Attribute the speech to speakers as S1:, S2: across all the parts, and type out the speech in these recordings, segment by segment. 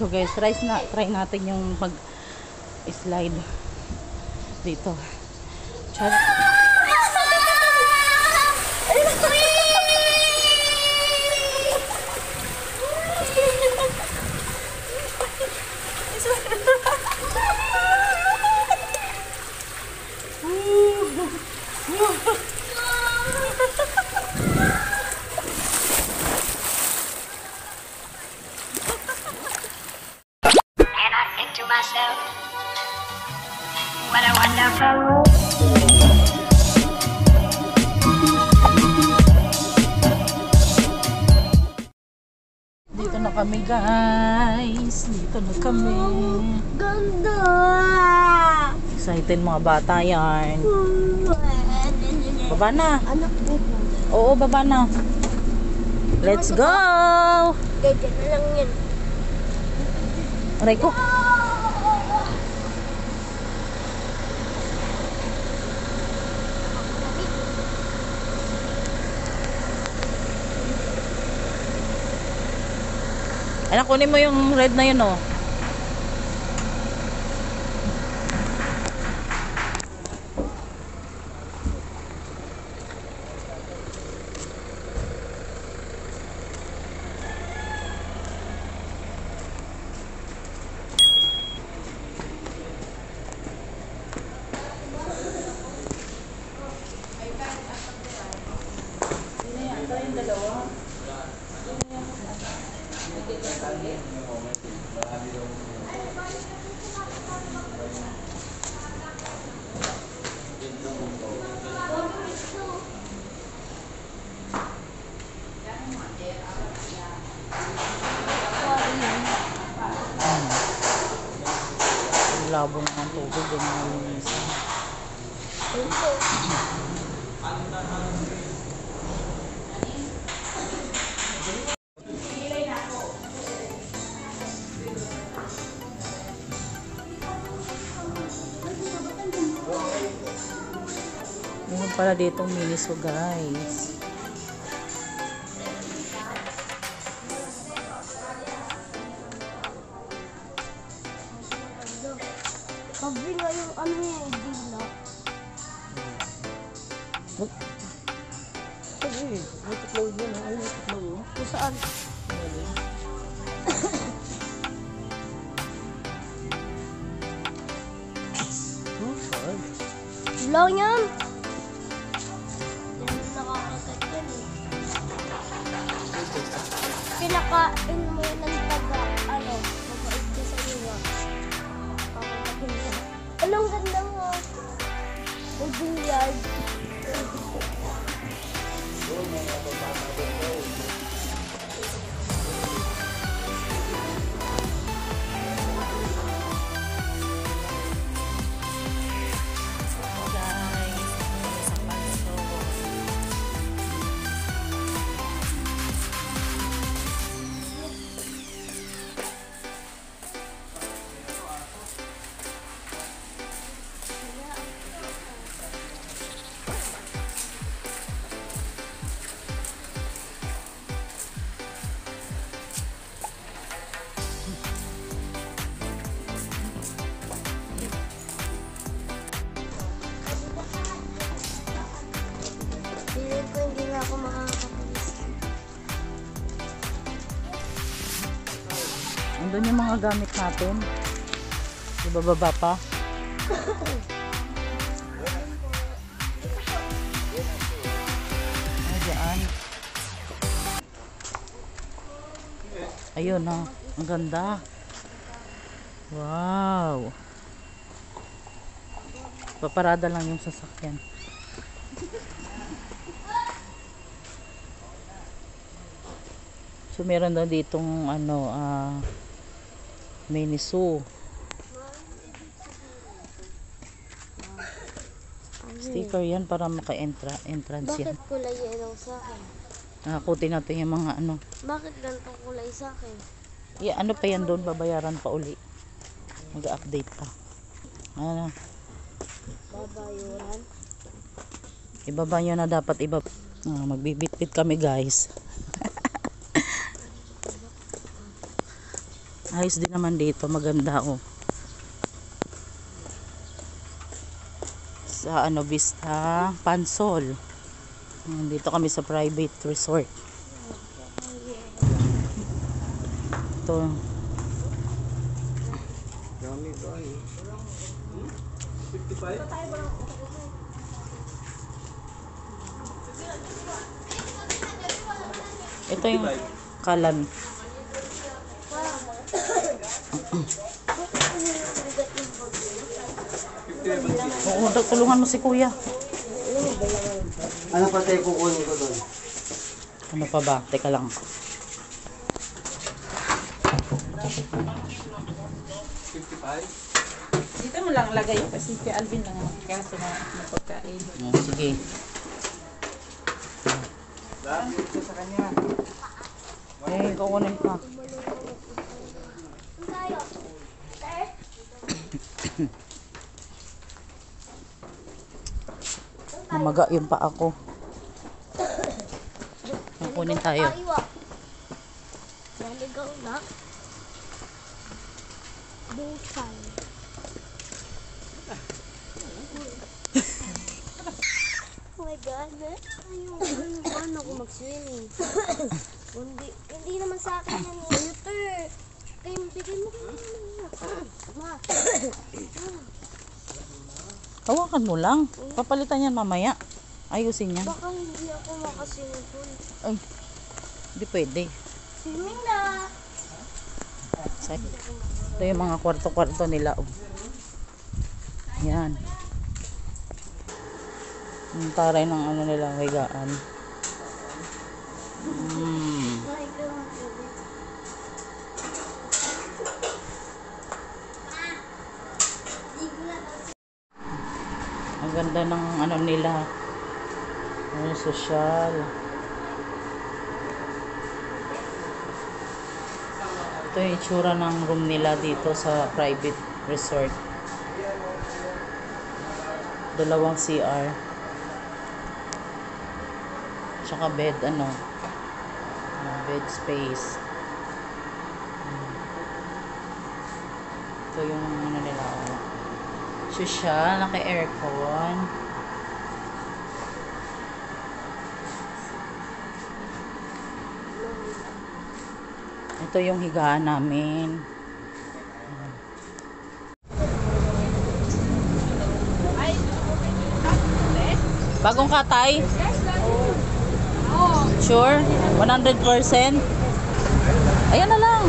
S1: So guys, try natin yung mag-slide dito. Chat.
S2: Myself. What a wonderful world.
S1: Dito na kami guys. Dito na kami.
S2: Ganda!
S1: Excited mga bata yan. Baba na.
S2: Anak ko.
S1: Oo, baba na. Let's go!
S2: Dede na lang yan.
S1: Aray ko. Anak, kunin mo yung red na yun, oh. Labo ng tubig, ganyan na linisan. Meron pala ditong Miniso guys.
S2: Sabi nga yung ano yung dila.
S1: Sabi, may tuklaw yun. Ay, may tuklaw yun.
S2: Kung saan? Lang yan. Yan nakakagat yan eh. Pinakain mo ng taga, ano, mabait ka sa iyo. Kakakain ka. Anong ganda mo? Uding yard. Feeling ko hindi na ako makakatalis.
S1: Andun yung mga gamit natin. Ibababa pa. Ayan. Ayun, oh. Ang ganda. Wow. Paparada lang yung sasakyan. So meron daw ditong ano, Miniso. Sticker yan para maka-entrance yan.
S2: Bakit kulay yellow sa akin?
S1: Nakakutin natin yung mga ano.
S2: Bakit ganito kulay sa akin?
S1: Yeah, ano pa yan doon? Babayaran pa uli. Mag-update pa. Ano?
S2: Babayuran?
S1: Ibaba nyo na dapat ibaba. Magbibitbit kami guys. Ayos din naman dito, maganda oh. Sa ano, Vista Pansol. Dito kami sa private resort. Ito. Ito yung kalan. Oo, tulungan mo si kuya.
S3: Ano pa tayo kukunin ko doon?
S1: Ano pa ba? Teka lang.
S4: Dito mo lang lagay kasi si Alvin lang ang kaso na pagkain.
S1: Sige.
S3: Sa kanya.
S1: Kukunin pa.
S2: Tayo.
S1: Mamaga yung pa ako. Kukunin tayo.
S2: Naligaw na. Bukay. Oh my God. Ano ako mag-swimming? Hindi naman sa akin yan. Kayo, bigay mo. Ma.
S1: Hawakan mo lang. Papalitan yan mamaya. Ayusin yan.
S2: Baka hindi ako makaswimming.
S1: Ay, hindi pwede.
S2: Swimming na.
S1: Ito yung mga kwarto-kwarto nila. Oh. Yan. Ang taray ng ano nila, higaan.
S2: My God.
S1: Ang ganda ng ano nila. Ano, social. Ito yung itsura ng room nila dito sa private resort. Dalawang CR. Tsaka bed, ano. Bed space. Ito yung ano nila. Oh. Social, naka-aircon. Ito yung higaan namin. Bagong katay? Sure? 100%? Ayan na lang.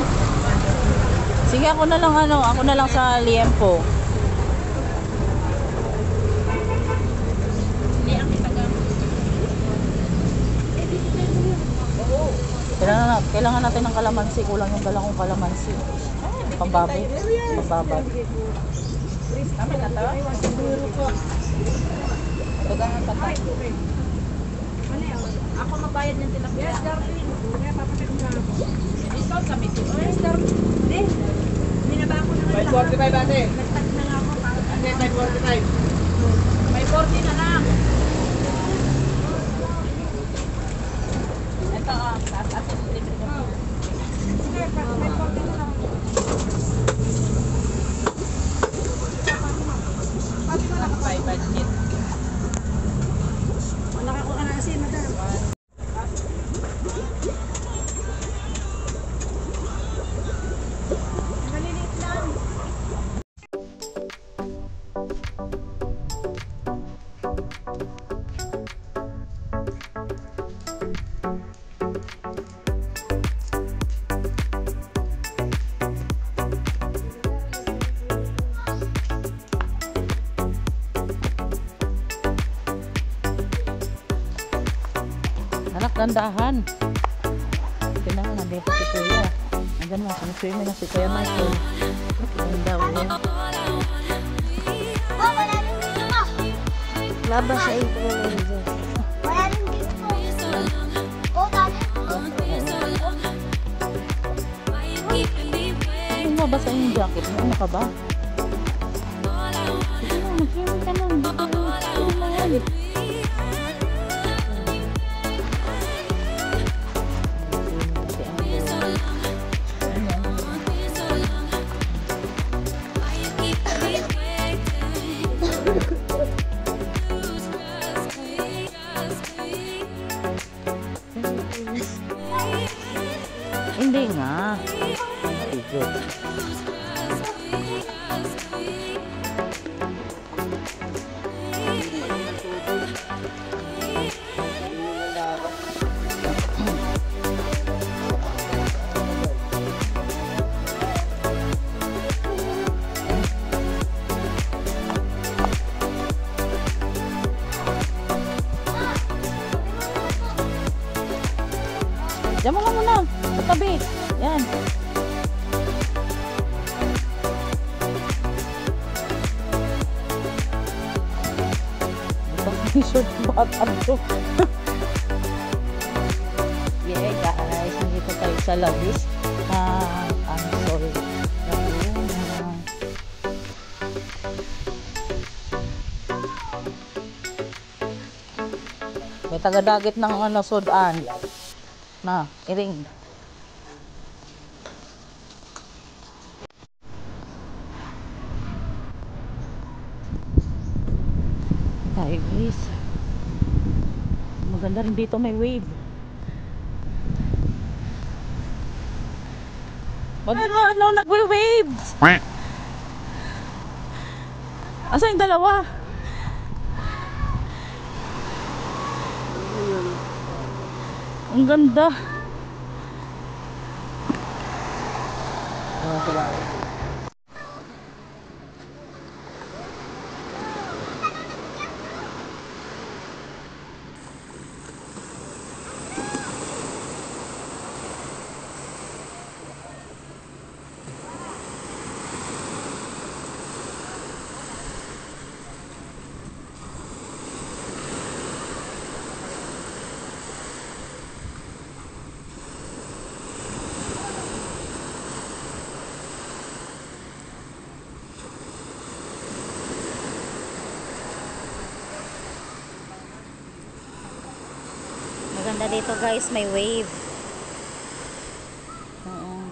S1: Sige, ako na lang ano, ako na lang sa liempo. Kailangan natin ng kalamansi. Kulang yung dala kong kalamansi. Pambaboy. Pambabad.
S4: Kami na to? Tugangan pa tayo. Ako mabayad ng tilapia. Yes, darling. Discount kami ito. Yes, darling. Hindi. Binaba ko na lang.
S3: 545 ate.
S4: Nagtag na lang ako.
S3: Ate, 545.
S4: May 40 na lang. Ito ah. Taas yung libre ko. Sige, may 40 na lang. Pati ko lang 5 budget. Nakakuha ka na kasi, madam. Maliliit lang.
S1: Anak, dandahan. Kailangan na dito si Kuya. Andyan mo, siniswimming na si Kuya Michael. Ayan daw yan.
S2: Oh, wala rin dito mo.
S1: Labas sa ito.
S2: Wala rin dito. Oh, dami.
S1: Ano mo, basa yung jacket mo? Ano ka ba? Sige na, mag-swimming ka na. Swimming na yan. Hindi nga. Good. Diyan mo nga muna. Sa tabi. Yan. Short bata to. Yeah guys, nandito tayo sa Labis. I'm sorry. Laguna. May taga-dagit ng sudan. Na, iring. Ay, guys. Maganda rin dito, may wave. Ano, nagwe-wave? Asa yung dalawa? Ang ganda. Maganda dito guys, may wave. Oo.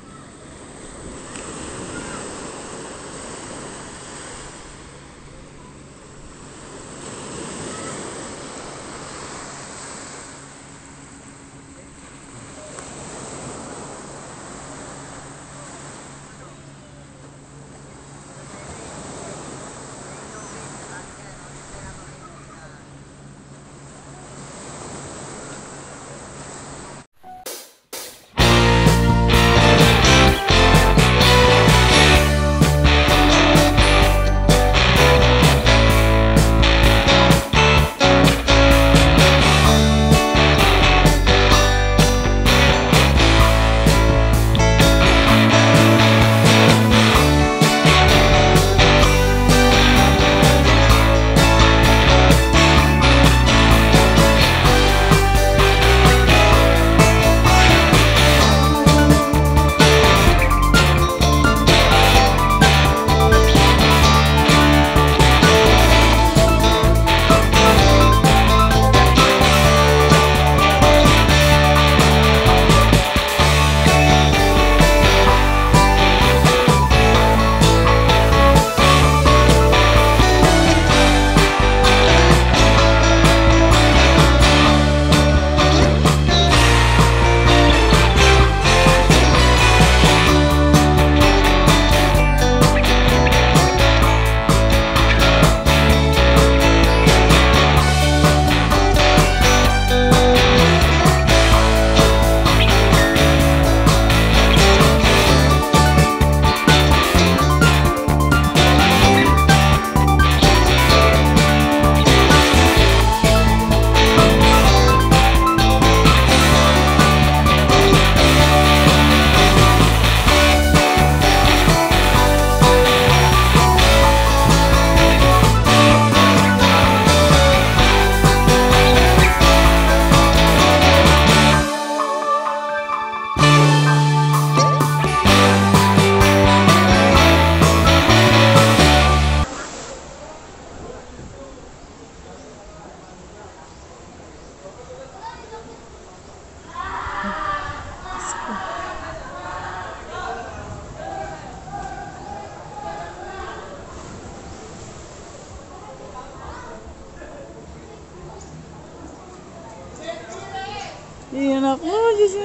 S1: Diyos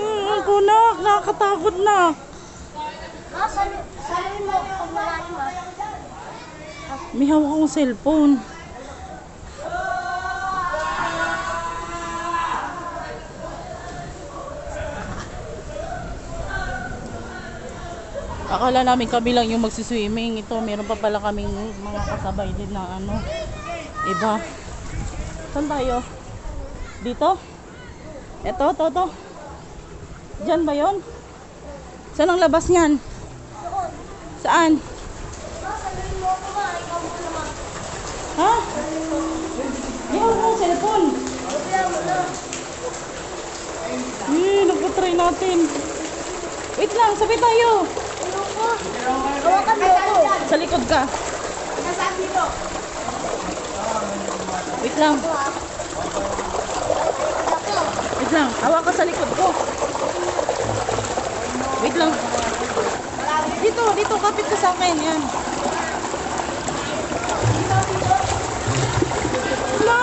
S1: ko, nakakatakot na.
S2: Sabi mo pag malalim
S1: May hawak akong cellphone. Akala namin kami lang yung magsiswimming. Ito, meron pa pala kaming mga kasabay din na ano. Iba. Saan tayo? Dito? Ito, to. Diyan ba yun? Saan ang labas niyan? Saan? Ha? Ihaw mo ang cellphone. Nagpatry natin. Wait lang, sabay tayo.
S2: Hawakan mo ako.
S1: Sa likod ka. Wait lang. Wait lang, hawak ka sa likod ko. Wait lang. Dito, kapit ka sa akin. Yan. Ala!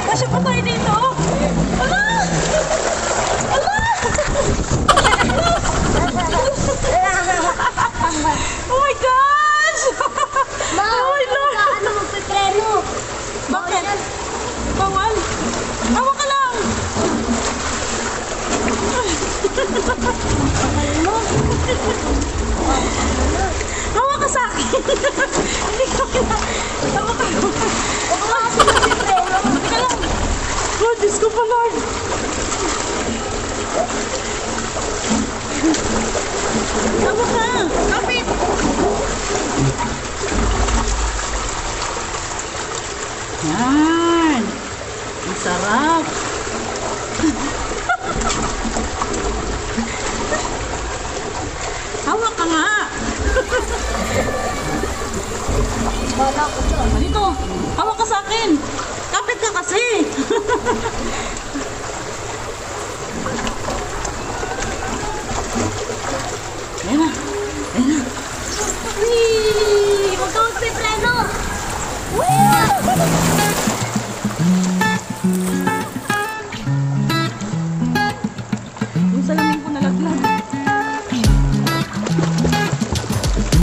S1: Kasya pa tayo dito. Ala! Ala! Oh my gosh!
S2: Ma,
S1: Oh my Lord!
S2: ano magpipreno?
S1: Bakit? Bawal? Hawak ka lang! Hawak ka sa akin! Hindi ko kailangan. Hawak ka.
S2: Huwag mo kasi magpipreno.
S1: Teka lang. Oh, Diyos ko pa, Lord. Hawak ka. Kapit. Yan. Ang sarap. Hawak ka nga.
S2: Bala ko siya.
S1: Dito. Hawak ka sa akin. Kapit ka kasi.